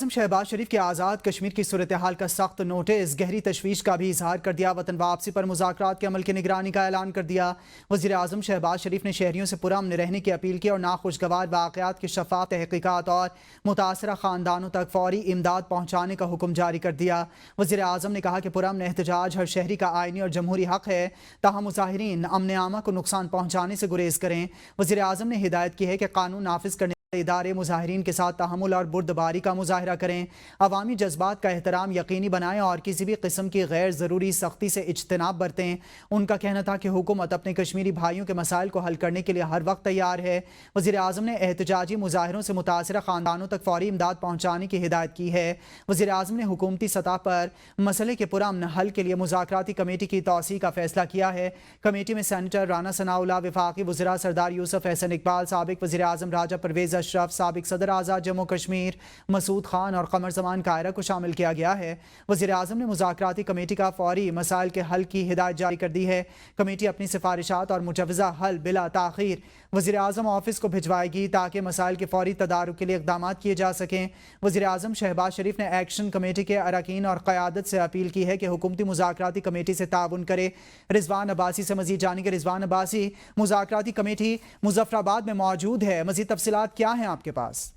शहबाज शरीफ के आज़ाद कश्मीर की सूरत-ए-हाल का सख्त नोटिस, गहरी तशवीश का भी इजहार कर दिया। वतन वापसी पर मुज़ाकरात के अमल की निगरानी का ऐलान कर दिया। वज़ीर आज़म शहबाज शरीफ ने शहरियों से पुरअमन रहने की अपील की और नाखुशगवार वाक़यात की शफ़ाफ़ तहक़ीक़ात और मुतासरा ख़ानदानों तक फ़ौरी इमदाद पहुँचाने का हुक्म जारी कर दिया। वज़ीर आज़म ने कहा कि पुरअमन एहतजाज हर शहरी का आइनी और जमहूरी हक़ है, ताहम मुज़ाहिरीन अमन आमा को नुकसान पहुँचाने से गुरेज करें। वज़ीर आज़म ने हिदायत की है कि कानून नाफिज करने इदारे मुजाहिरीन के साथ तहम्मुल और बुर्दबारी का मुजाहरा करें, अवामी जज्बात का एहतराम यकीनी बनाएं और किसी भी किस्म की गैर ज़रूरी सख्ती से इज्तनाब बरतें। उनका कहना था कि हुकूमत अपने कश्मीरी भाइयों के मसाइल को हल करने के लिए हर वक्त तैयार है। वज़ीर आज़म ने एहतजाजी मुजाहिरों से मुतासरा ख़ानदानों तक फ़ौरी इमदाद पहुँचाने की हिदायत की है। वज़ीर आज़म ने हुकूमती सतह पर मसले के पुरअमन हल के लिए मुज़ाकराती कमेटी की तौसीक़ का फैसला किया है। कमेटी में सेनेटर राना सनाउल्लाह, वफाकी वज़ीरा सरदार यूसुफ एहसन इकबाल, साबिक़ वज़ीर आज़म राजा परवेज़ अशरफ, साबिक़ सदर आज़ाद जम्मू कश्मीर मसूद खान और कमर ज़मान कायरा को शामिल किया गया है। वज़ीर आज़म ने मुज़ाकराती कमेटी का फ़ौरी मसाइल के हल की हिदायत जारी कर दी है। कमेटी अपनी सिफारिशात और मुजव्वज़ा हल बिला ताख़ीर वज़ीर आज़म ऑफिस को भिजवाएगी ताकि मसाइल के फ़ौरी तदारुक के लिए इक़दाम किए जा सकें। वज़ीर आज़म शहबाज शरीफ ने एक्शन कमेटी के अरकान और क़यादत से अपील की है कि हुकूमती मुज़ाकराती कमेटी से ताउन करे। रिजवान अब्बासी से मज़ीद जानेंगे। रिजवान अब्बासी, मुज़ाकराती कमेटी मुज़फ़्फ़राबाद में मौजूद है, मज़ीद तफ़सीलात क्या हैं आपके पास?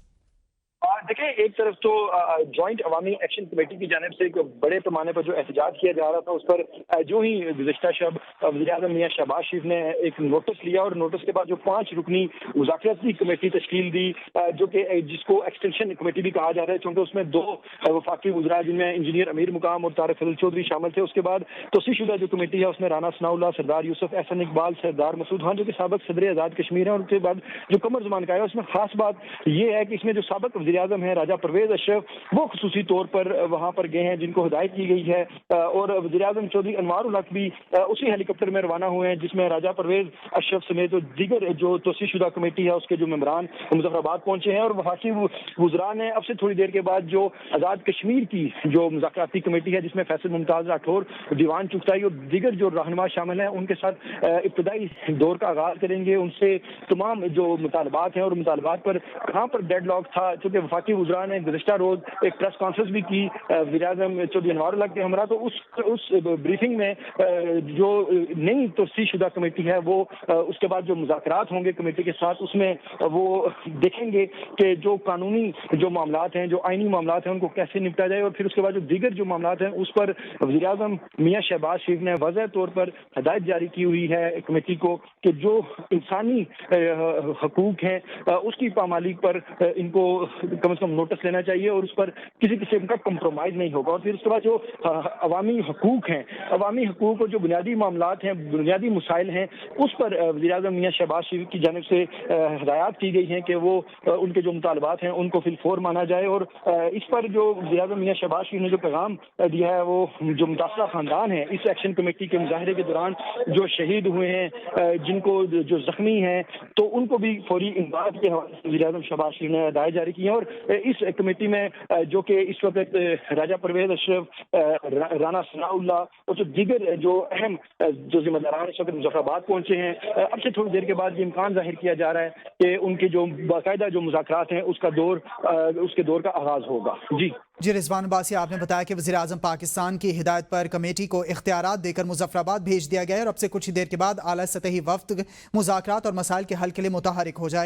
देखिए, एक तरफ तो जॉइंट अवामी एक्शन कमेटी की जानिब से एक बड़े पैमाने पर जो एहतजाज किया जा रहा था, उस पर जो ही गुज़िश्ता शब वज़ीर-ए-आज़म मियां शहबाज शरीफ ने एक नोटिस लिया और नोटिस के बाद जो 5 रुकनी मुज़ाकराती कमेटी तश्कील दी, जो कि जिसको एक्सटेंशन कमेटी भी कहा जा रहा है, क्योंकि उसमें 2 वफाकी वज़रा जिनमें इंजीनियर अमीर मुकाम और तारिक फजल चौधरी शामिल थे। उसके बाद तोसीशुदा जो कमेटी है उसमें राना सनाउल्लाह, सरदार यूसुफ एहसन इकबाल, सरदार मसूद खान जो कि साबिक़ सदर आज़ाद कश्मीर है, और उसके बाद जो कमर ज़मान का है, उसमें खास बात यह है कि इसमें जो साबिक़ वज़ीर-ए-आज़म है राजा परवेज अशरफ, वो खुसूसी तौर पर वहाँ पर गए हैं, जिनको हिदायत की गई है, और वज़ीर-ए-आज़म चौधरी अनवारुल हक भी उसी हेलीकॉप्टर में रवाना हुए हैं जिसमें राजा परवेज अशरफ समेत जो दीगर जो तोसीशुदा कमेटी है उसके जो मेंबरान मुज़फ़्फ़राबाद पहुंचे हैं। और वफाकी वज़रा ने अब से थोड़ी देर के बाद जो आज़ाद कश्मीर की जो मुज़ाकराती कमेटी है जिसमें फैसल मुमताज़ राठौर, दीवान चुगताई और दीगर जो रहनुमा शामिल हैं, उनके साथ इब्तदाई दौर का आगाज़ करेंगे। उनसे तमाम जो मुतालबात हैं और मुतालबात पर कहाँ पर डेडलॉक था, चूँकि वफाकी वज़रा ने गुज़िश्ता रोज़ एक प्रेस कॉन्फ्रेंस भी की वज़ीर-ए-आज़म चौधरी अनवारुल हक के हमरा, तो उस ब्रीफिंग में जो नई तौसीशुदा कमेटी है वो उसके बाद जो मुज़ाकरात होंगे कमेटी के साथ, उसमें वो देखेंगे कि जो कानूनी जो मामलात हैं, जो आइनी मामलात हैं, उनको कैसे निपटा जाए। और फिर उसके बाद जो दीगर जो मामलात हैं उस पर वज़ीर-ए-आज़म मियां शहबाज शरीफ ने वाज़ेह तौर पर हिदायत जारी की हुई है कमेटी को कि जो इंसानी हकूक़ हैं उसकी पामाली पर इनको कम से कम नोटिस लेना चाहिए और उस पर किसी किस्म का कंप्रोमाइज़ नहीं होगा। और फिर उसके बाद जो अवामी हकूक़ हैं, अवामी हकूक़ और जो बुनियादी मामलात हैं, बुनियादी मसाइल हैं, उस पर वज़ीर-ए-आज़म मियां शहबाज शरीफ की जानिब से हिदायत की गई हैं कि वो उनके जो मुतालबात हैं उनको फिलफौर माना जाए। और इस पर जो वज़ीर-ए-आज़म मियां शहबाज शरीफ ने जो पैगाम दिया है, वो जो मुतासरा ख़ानदान है इस एक्शन कमेटी के मुजाहरे के दौरान जो शहीद हुए हैं, जिनको जो ज़ख्मी हैं, तो उनको भी फौरी इमदाद के हवाले से वज़ीर-ए-आज़म शहबाज शरीफ ने हिदायत जारी की है। और इस कमेटी में जो कि इस वक्त राजा परवेज अशरफ, राना सनाउल्लाह और जो दीगर जो अहम जो जिम्मेदारान इस वक्त मुज़फ़्फ़राबाद पहुंचे हैं, अब से थोड़ी देर के बाद ये इम्कान जाहिर किया जा रहा है कि उनके जो बाकायदा जो मुज़ाकरात हैं उसके दौर का आगाज़ होगा। जी रिजवान अब्बासी, आपने बताया कि वज़ीर आज़म पाकिस्तान की हिदायत पर कमेटी को इख्तियारात देकर मुज़फ़्फ़राबाद भेज दिया गया है और अब से कुछ ही देर के बाद आला सतही वफ़द मुज़ाकरात और मसाइल के हल के लिए मुतहरिक हो जाएगा।